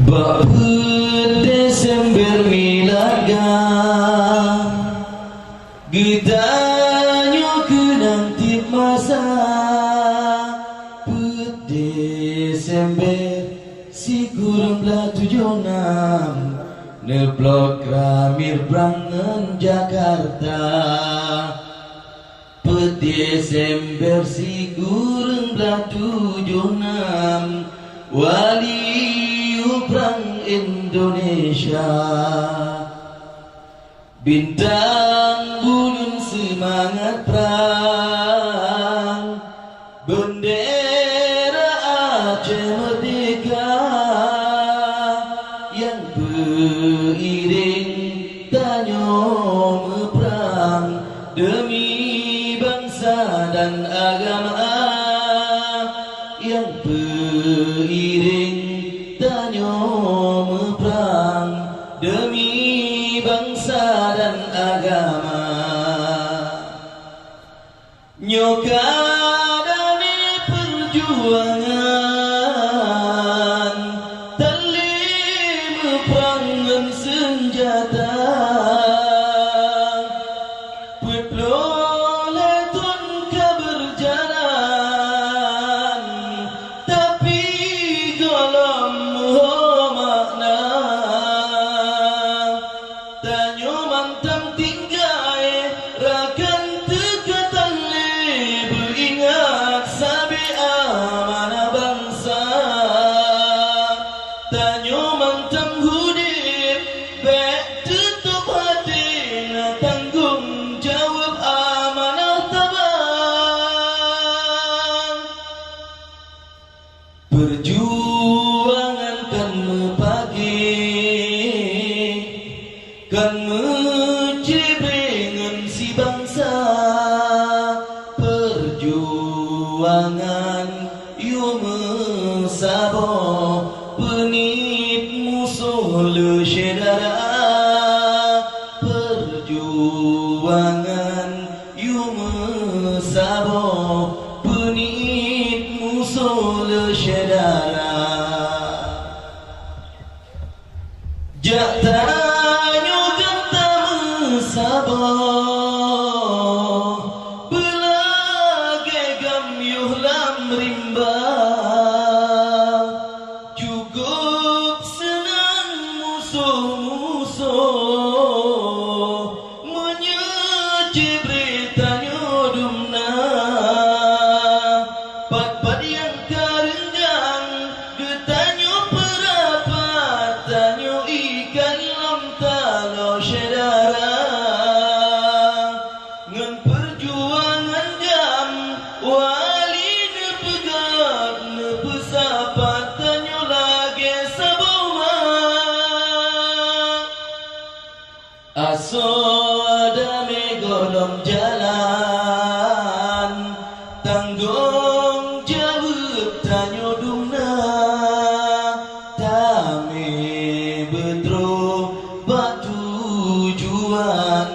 Baput Desember milaga Getanyo ke nanti masa Put Desember si kurang belah 76 Neblok Ramir Brangen Jakarta Put Desember si kurang belah 76 Wali Perang Indonesia Bintang bulun semangat perang Bendera Aceh merdeka Yang beriring tanyo meperang Demi bangsa dan agama Yang beriring tanyo meperang demi bangsa dan agama. Nyokadani perjuangan tali meperangan senjata Peploleton keberjalan tapi golong perjuangan kan mepagi kan mencibringan si bangsa perjuangan yu mesabo penit musuh le syedara perjuangan yu mesabo penit musuh le syedara jak tanyo kata mesabo belage gamyuh lam rimba cukup senang musuh-musuh menyeci beritanya dumna pat-pat yang karenggang getanyo perapat tanyo ikan lam talo syedara ngan perjuangan jam wali nepegat nepesapat tanyo lagi saboma aso ada megolong jalan tanggung jawab tanyo dumna tame betro batu tujuan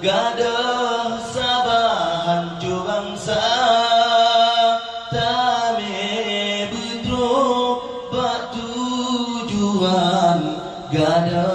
gadah sabahan jo bangsa tame betro batu tujuan gadah